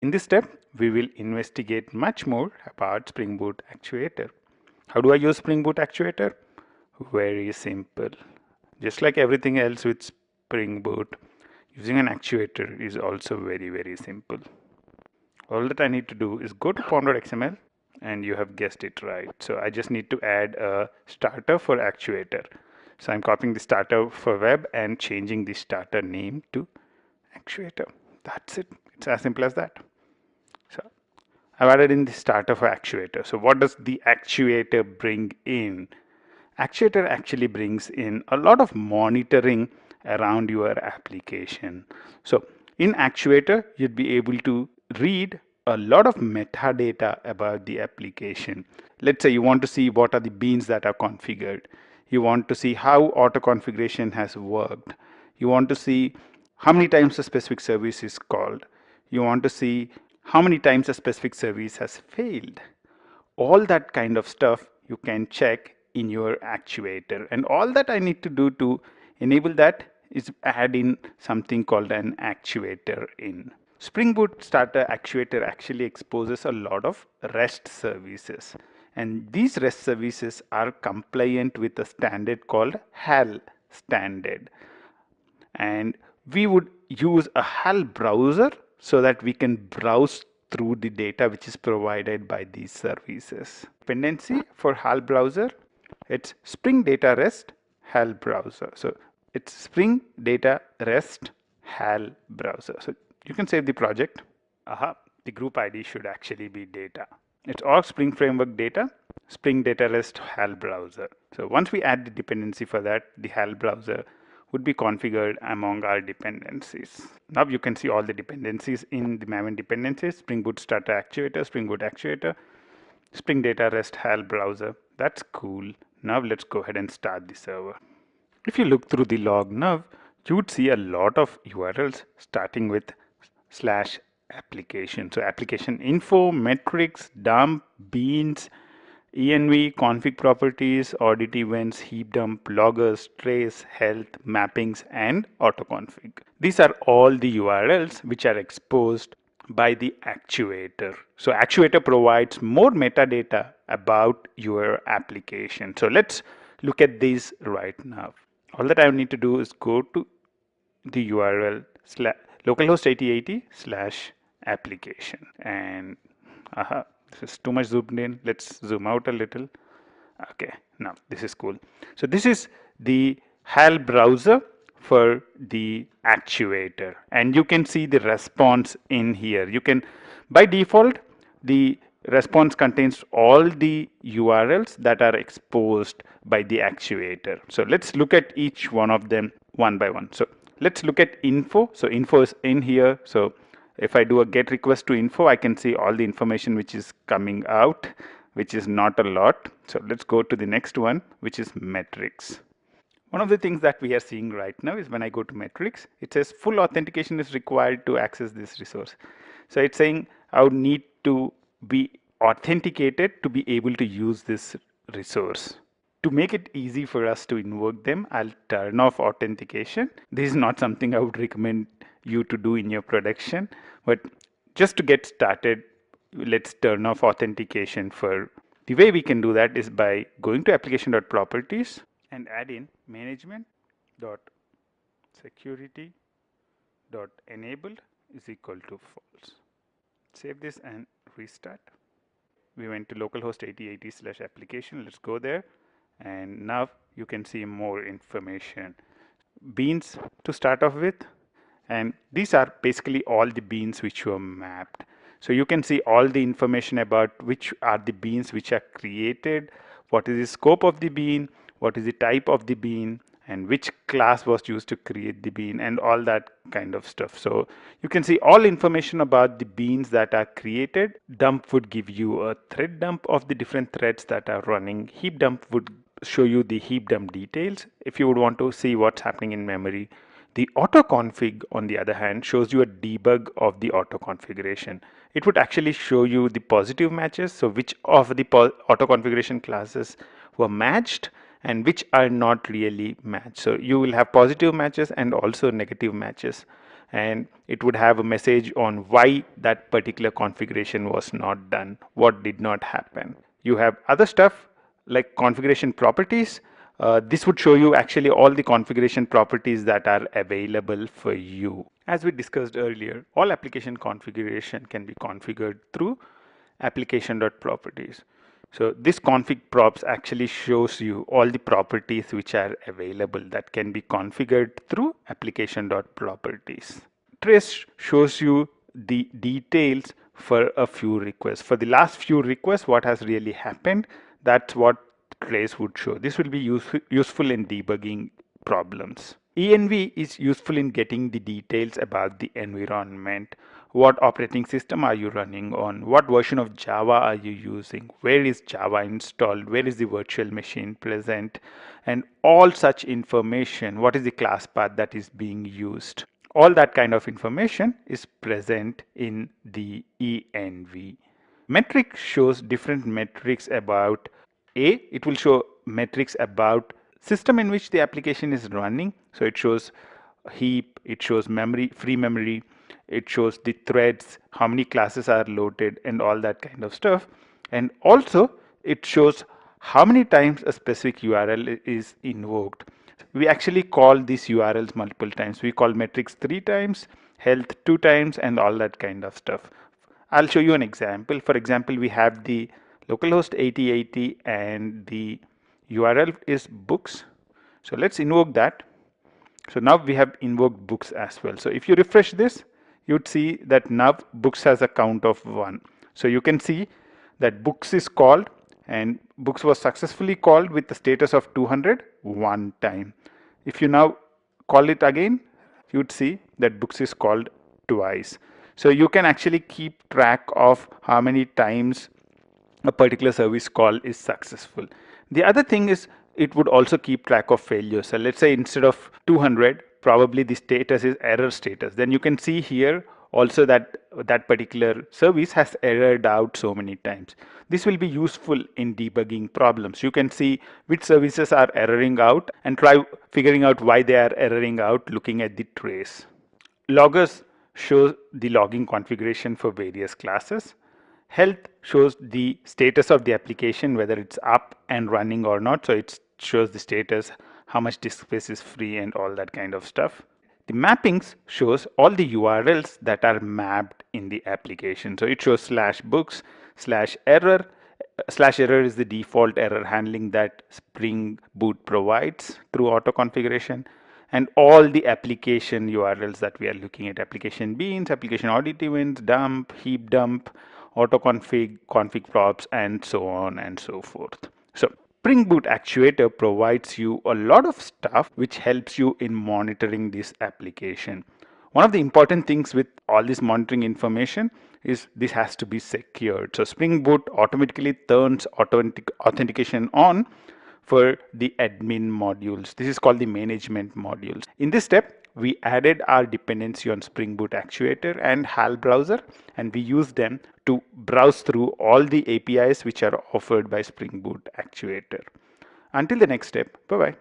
In this step, we will investigate much more about Spring Boot Actuator. How do I use Spring Boot Actuator? Very simple. Just like everything else with Spring Boot, using an actuator is also very simple. All that I need to do is go to pom.xml, and you have guessed it right. So I just need to add a starter for actuator. So I'm copying the starter for web and changing the starter name to actuator. That's it. It's as simple as that. So I've added in the starter for actuator. So what does the actuator bring in? Actuator actually brings in a lot of monitoring around your application. So in Actuator, you'd be able to read a lot of metadata about the application. Let's say you want to see what are the beans that are configured. You want to see how auto configuration has worked. You want to see how many times a specific service is called. You want to see how many times a specific service has failed. All that kind of stuff you can check in your actuator, and all that I need to do to enable that is add in something called an actuator in. Spring Boot Starter Actuator actually exposes a lot of REST services, and these REST services are compliant with a standard called HAL standard, and we would use a HAL browser so that we can browse through the data which is provided by these services. Dependency for HAL browser, it's Spring Data REST HAL browser. So it's Spring Data REST HAL browser. So you can save the project. The group ID should actually be data. It's all Spring Framework data, Spring Data REST HAL browser. So once we add the dependency for that, the HAL browser would be configured among our dependencies. Now you can see all the dependencies in the Maven dependencies: Spring Boot Starter Actuator, Spring Boot Actuator, Spring Data REST HAL browser. That's cool. Now let's go ahead and start the server. If you look through the log now, you would see a lot of URLs starting with /application. So application info, metrics, dump, beans, env, config properties, audit events, heap dump, loggers, trace, health, mappings, and autoconfig. These are all the URLs which are exposed by the actuator. So actuator provides more metadata about your application. So let's look at these right now. All that I need to do is go to the URL localhost 8080/application, and this is too much zoomed in. Let's zoom out a little. Okay, now this is cool. So this is the HAL browser for the actuator, and you can see the response in here. You can, by default, the response contains all the URLs that are exposed by the actuator. So let's look at each one of them one by one. So let's look at info. So info is in here. So if I do a get request to info, I can see all the information which is coming out, which is not a lot. So let's go to the next one, which is metrics. One of the things that we are seeing right now is when I go to metrics, it says full authentication is required to access this resource. So it's saying I would need to be authenticated to be able to use this resource. To make it easy for us to invoke them, I'll turn off authentication. This is not something I would recommend you to do in your production, but just to get started, let's turn off authentication. For the way we can do that is by going to application.properties and add in management.security.enabled is equal to false. Save this and restart. We went to localhost 8080/application. Let's go there, and now you can see more information. Beans to start off with, and these are basically all the beans which were mapped. So you can see all the information about which are the beans which are created, what is the scope of the bean, what is the type of the bean, and which class was used to create the bean, and all that kind of stuff. So you can see all information about the beans that are created. Dump would give you a thread dump of the different threads that are running. Heap dump would show you the heap dump details if you would want to see what's happening in memory. The auto config, on the other hand, shows you a debug of the auto configuration. It would actually show you the positive matches, so which of the auto configuration classes were matched and which are not really matched. So you will have positive matches and also negative matches. and it would have a message on why that particular configuration was not done, what did not happen. You have other stuff like configuration properties. This would show you actually all the configuration properties that are available for you. As we discussed earlier, all application configuration can be configured through application.properties. So this config props actually shows you all the properties which are available that can be configured through application.properties. Trace shows you the details for a few requests. For the last few requests, what has really happened, that's what trace would show. This will be useful in debugging problems. env is useful in getting the details about the environment. What operating system are you running on? What version of Java are you using? Where is Java installed? Where is the virtual machine present? And all such information. What is the class path that is being used? All that kind of information is present in the env. Metric shows different metrics about it will show metrics about system in which the application is running. So it shows heap, it shows memory, free memory, it shows the threads, how many classes are loaded, and all that kind of stuff. And also it shows how many times a specific URL is invoked. We actually call these URLs multiple times. We call metrics 3 times, health 2 times, and all that kind of stuff. I'll show you an example. For example, we have the localhost 8080 and the URL is books. So let's invoke that. So now we have invoked books as well. So if you refresh this, you'd see that now books has a count of 1. So you can see that books is called, and books was successfully called with the status of 200 one time. If you now call it again, you'd see that books is called twice. So you can actually keep track of how many times a particular service call is successful. The other thing is it would also keep track of failures. So let's say instead of 200, probably the status is error status. Then you can see here also that that particular service has errored out so many times. This will be useful in debugging problems. You can see which services are erroring out and try figuring out why they are erroring out looking at the trace. Loggers shows the logging configuration for various classes. Health shows the status of the application, whether it's up and running or not. So it shows the status, how much disk space is free, and all that kind of stuff. The mappings shows all the URLs that are mapped in the application. So it shows /books, /error. /error is the default error handling that Spring Boot provides through auto configuration. And all the application URLs that we are looking at: application beans, application audit events, dump, heap dump, auto config, config props, and so on and so forth. So Spring Boot Actuator provides you a lot of stuff which helps you in monitoring this application. One of the important things with all this monitoring information is this has to be secured. So Spring Boot automatically turns authentication on for the admin modules. This is called the management modules. In this step, we added our dependency on Spring Boot Actuator and HAL browser, and we use them to browse through all the APIs which are offered by Spring Boot Actuator. Until the next step, bye-bye.